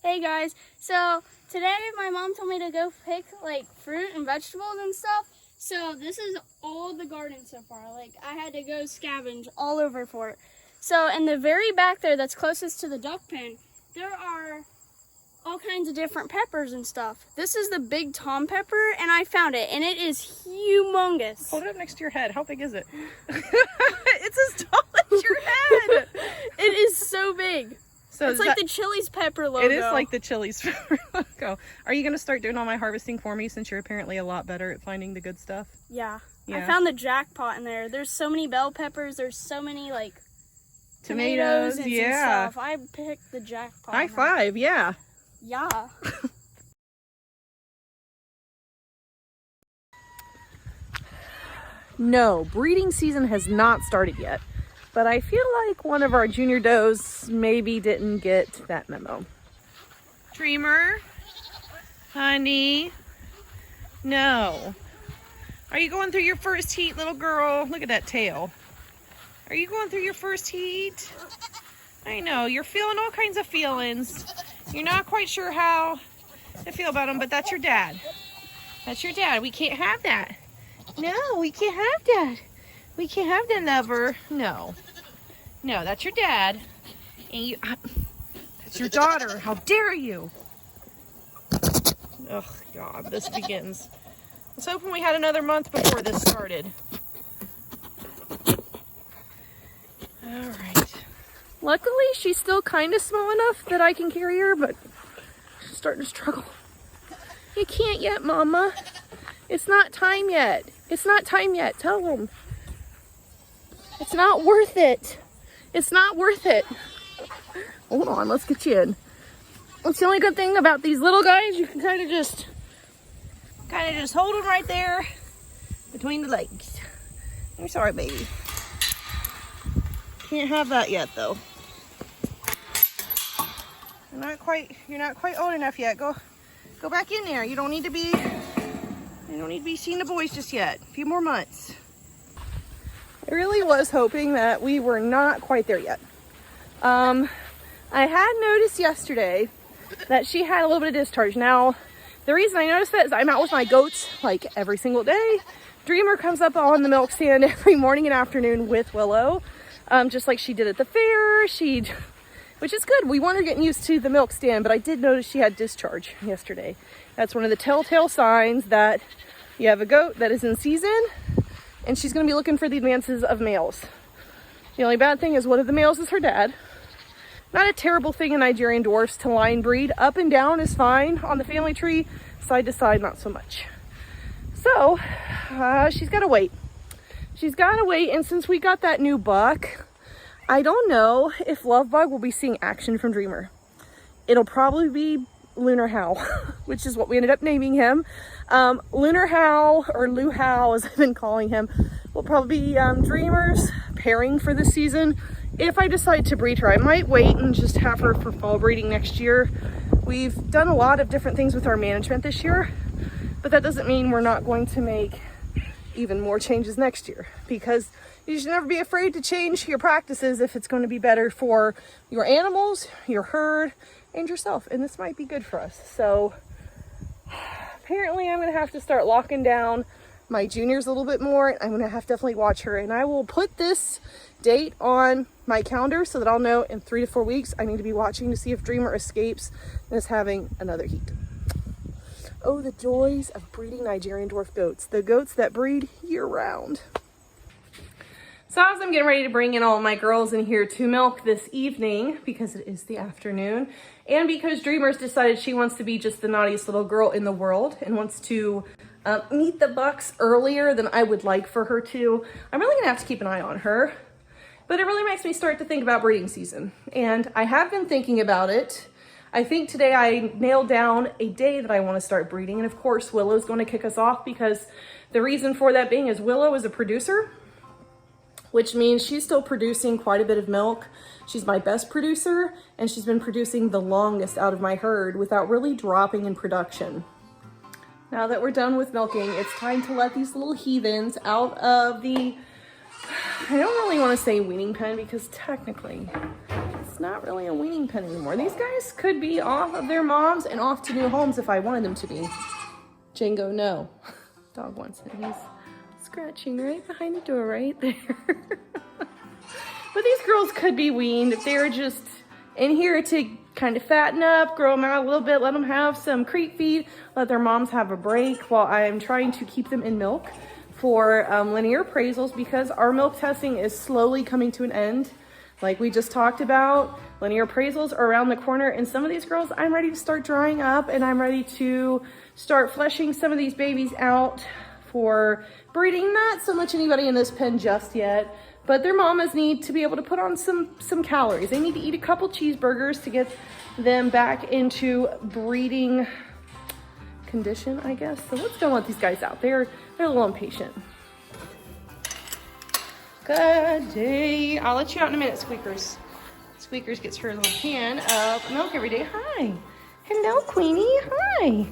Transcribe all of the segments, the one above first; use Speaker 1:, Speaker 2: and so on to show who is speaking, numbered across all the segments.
Speaker 1: Hey guys, so today my mom told me to go pick like fruit and vegetables and stuff. So this is all the garden so far. Like I had to go scavenge all over for it. So in the very back there that's closest to the duck pen, there are all kinds of different peppers and stuff. This is the big Tom pepper and I found it and it is humongous.
Speaker 2: Hold it up next to your head. How big is it? It's as tall as your head.
Speaker 1: It is so big.
Speaker 2: So
Speaker 1: it's like the Chili's pepper logo.
Speaker 2: It is like the Chili's pepper logo. Are you going to start doing all my harvesting for me since you're apparently a lot better at finding the good stuff?
Speaker 1: Yeah. I found the jackpot in there. There's so many bell peppers. There's so many like tomatoes and stuff. I picked the jackpot.
Speaker 2: High five, yeah.
Speaker 1: Yeah.
Speaker 2: No, breeding season has not started yet. But I feel like one of our junior does maybe didn't get that memo. Dreamer, honey, no. Are you going through your first heat, little girl? Look at that tail. Are you going through your first heat? I know, you're feeling all kinds of feelings. You're not quite sure how to feel about them, but that's your dad. That's your dad. We can't have that. No, we can't have that. We can't have that, lover. No. No, that's your dad. And you, that's your daughter. How dare you? Oh, God, this begins. I was hoping we had another month before this started. All right. Luckily, she's still kind of small enough that I can carry her, but she's starting to struggle. You can't yet, Mama. It's not time yet. It's not time yet. Tell them. It's not worth it. It's not worth it. Hold on, let's get you in. That's the only good thing about these little guys. You can kind of just hold them right there between the legs. I'm sorry, baby. Can't have that yet, though. You're not quite old enough yet. Go back in there. You don't need to be seeing the boys just yet. A few more months. I really was hoping that we were not quite there yet. I had noticed yesterday that she had a little bit of discharge. Now, the reason I noticed that is I'm out with my goats like every single day. Dreamer comes up on the milk stand every morning and afternoon with Willow, just like she did at the fair. Which is good. We want her getting used to the milk stand, but I did notice she had discharge yesterday. That's one of the telltale signs that you have a goat that is in season. And she's going to be looking for the advances of males. The only bad thing is one of the males is her dad. Not a terrible thing in Nigerian dwarfs to line breed. Up and down is fine on the family tree. Side to side, not so much. So, she's got to wait. She's got to wait. And since we got that new buck, I don't know if Lovebug will be seeing action from Dreamer. It'll probably be Lunar Howl, which is what we ended up naming him. Lunar Howl, or Lou Howl as I've been calling him, will probably be Dreamer's pairing for this season. If I decide to breed her, I might wait and just have her for fall breeding next year. We've done a lot of different things with our management this year, but that doesn't mean we're not going to make even more changes next year, because you should never be afraid to change your practices if it's going to be better for your animals, your herd, and yourself. And this might be good for us. So apparently I'm going to have to start locking down my juniors a little bit more. I'm going to have to definitely watch her. And I will put this date on my calendar so that I'll know in 3 to 4 weeks I need to be watching to see if Dreamer escapes and is having another heat. Oh, the joys of breeding Nigerian dwarf goats. The goats that breed year-round. So as I'm getting ready to bring in all my girls in here to milk this evening, because it is the afternoon, and because Dreamer's decided she wants to be just the naughtiest little girl in the world and wants to meet the bucks earlier than I would like for her to, I'm really gonna have to keep an eye on her. But it really makes me start to think about breeding season. And I have been thinking about it. I think today I nailed down a day that I want to start breeding. And of course, Willow's going to kick us off, because the reason for that being is Willow is a producer, which means she's still producing quite a bit of milk. She's my best producer, and she's been producing the longest out of my herd without really dropping in production. Now that we're done with milking, it's time to let these little heathens out of the, I don't really want to say weaning pen, because technically it's it's not really a weaning pen anymore. These guys could be off of their moms and off to new homes if I wanted them to be. Django, no. Dog wants it. He's scratching right behind the door right there. But these girls could be weaned if they're just in here to kind of fatten up, grow them out a little bit, let them have some creep feed, let their moms have a break while I'm trying to keep them in milk for linear appraisals, because our milk testing is slowly coming to an end. Like we just talked about, linear appraisals are around the corner, and some of these girls, I'm ready to start drying up, and I'm ready to start fleshing some of these babies out for breeding. Not so much anybody in this pen just yet, but their mamas need to be able to put on some calories. They need to eat a couple cheeseburgers to get them back into breeding condition, I guess. So let's go let these guys out. They're a little impatient. Good day. I'll let you out in a minute, Squeakers. Squeakers gets her little pan of milk every day. Hi. Hello, Queenie. Hi.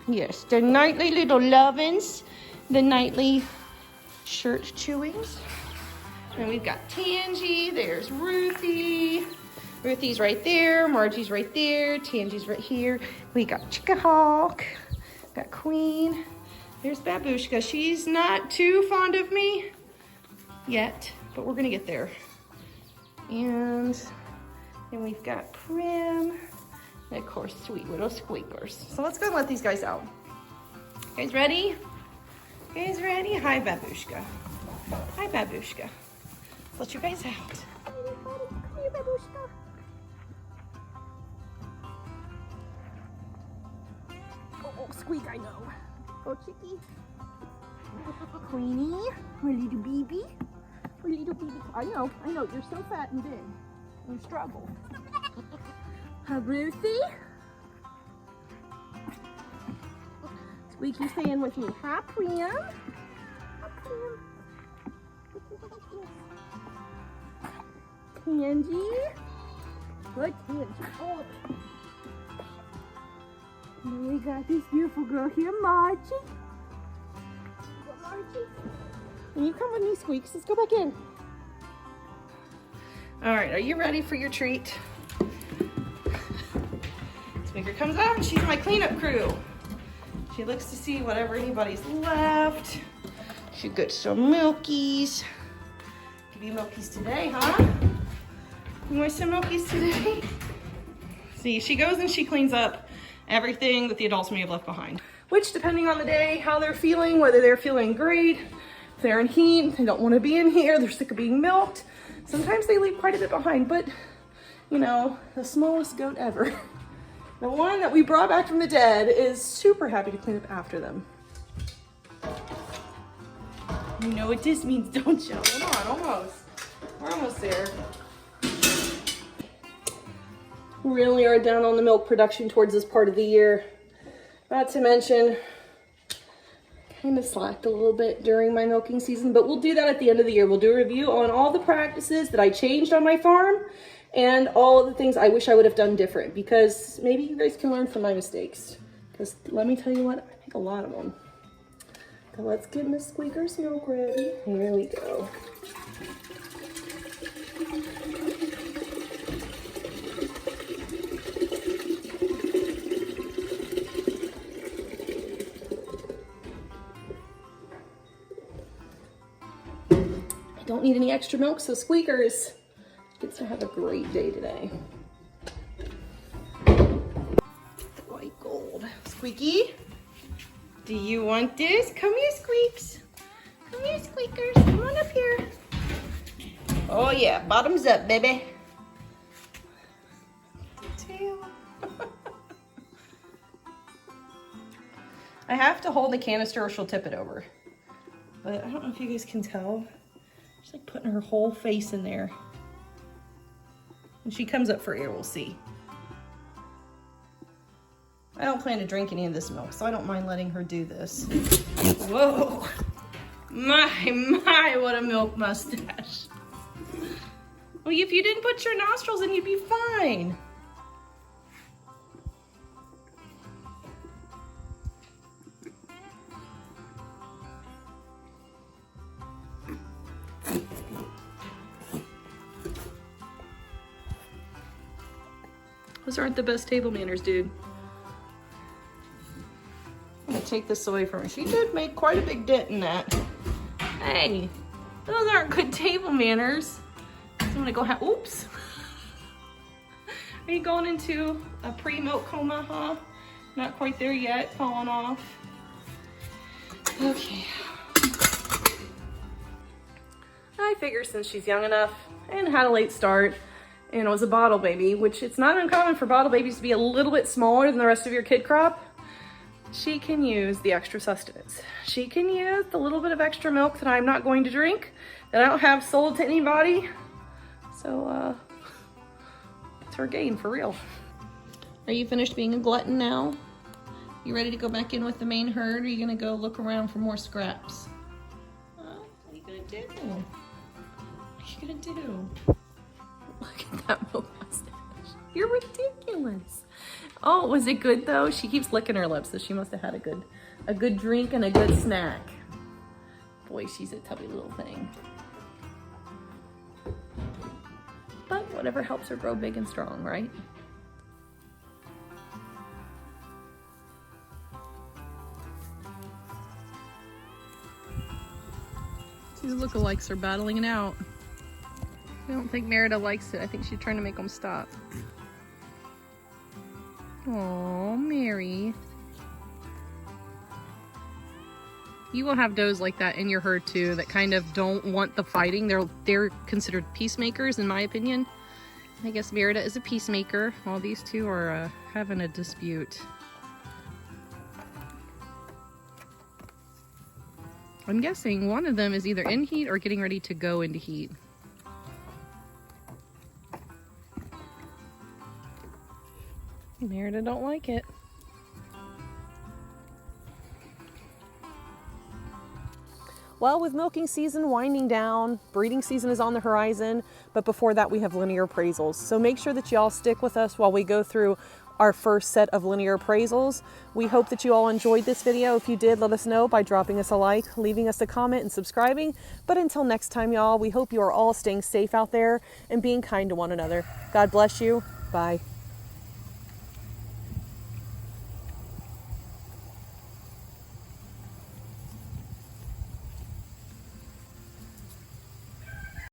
Speaker 2: Yes, the nightly little lovin's, the nightly shirt chewings. And we've got Tangy, there's Ruthie. Ruthie's right there, Margie's right there, Tangy's right here. We got Chickahawk, got Queen. There's Babushka. She's not too fond of me yet, but we're gonna get there. And then we've got Prim, and of course, sweet little Squeakers. So let's go and let these guys out. You guys ready? You guys ready? Hi, Babushka. Hi, Babushka. Let you guys out. Come here, Babushka. Oh, Squeak, I know. Oh, Chicky. Queenie, my little baby. My little baby. I know. You're so fat and big. You struggle. Hi, Ruthie. Squeaky staying with me. Hi, Priam. Hi, Priam. Tangy. Good Tangy. Oh. And then we got this beautiful girl here, Margie. Margie. And you come with me, Squeaks. Let's go back in. All right, are you ready for your treat? Squeaker comes up and she's my cleanup crew. She looks to see whatever anybody's left. She gets some milkies. Give you milkies today, huh? You want some milkies today? See, she goes and she cleans up everything that the adults may have left behind. Which, depending on the day, how they're feeling, whether they're feeling great, if they're in heat, they don't want to be in here, they're sick of being milked. Sometimes they leave quite a bit behind, but you know, the smallest goat ever. The one that we brought back from the dead is super happy to clean up after them. You know what this means, don't you? Hold on, almost. We're almost there. We really are down on the milk production towards this part of the year. Not to mention, kind of slacked a little bit during my milking season, but we'll do that at the end of the year. We'll do a review on all the practices that I changed on my farm and all of the things I wish I would have done different, because maybe you guys can learn from my mistakes. Because let me tell you what, I make a lot of them. So let's get Miss Squeaker's milk ready. Here we go. I don't need any extra milk, so Squeakers gets to have a great day today. White gold. Squeaky, do you want this? Come here, Squeaks. Come here, Squeakers. Come on up here. Oh yeah, bottoms up, baby. Tail. I have to hold the canister or she'll tip it over. But I don't know if you guys can tell. She's like putting her whole face in there. When she comes up for air, we'll see. I don't plan to drink any of this milk, so I don't mind letting her do this. Whoa. My, what a milk mustache. Well, if you didn't put your nostrils in, you'd be fine. Those aren't the best table manners, dude. I'm gonna take this away from her. She did make quite a big dent in that. Hey, those aren't good table manners. So I'm gonna go have, oops. Are you going into a pre-milk coma, huh? Not quite there yet, falling off. Okay. I figure since she's young enough and had a late start and was a bottle baby, which it's not uncommon for bottle babies to be a little bit smaller than the rest of your kid crop, she can use the extra sustenance. She can use the little bit of extra milk that I'm not going to drink, that I don't have sold to anybody. So, it's her gain for real. Are you finished being a glutton now? You ready to go back in with the main herd, or are you gonna go look around for more scraps? What are you gonna do? What are you gonna do? Look at that milk mustache. You're ridiculous. Oh, was it good though? She keeps licking her lips, so she must have had a good drink and a good snack. Boy, she's a tubby little thing. But whatever helps her grow big and strong, right? These lookalikes are battling it out. I don't think Merida likes it. I think she's trying to make them stop. Oh, Mary. You will have does like that in your herd too, that kind of don't want the fighting. They're considered peacemakers, in my opinion. I guess Merida is a peacemaker, while these two are having a dispute. I'm guessing one of them is either in heat or getting ready to go into heat. Merida don't like it. Well, with milking season winding down, breeding season is on the horizon, but before that we have linear appraisals. So make sure that y'all stick with us while we go through our first set of linear appraisals. We hope that you all enjoyed this video. If you did, let us know by dropping us a like, leaving us a comment, and subscribing. But until next time, y'all, we hope you are all staying safe out there and being kind to one another. God bless you. Bye.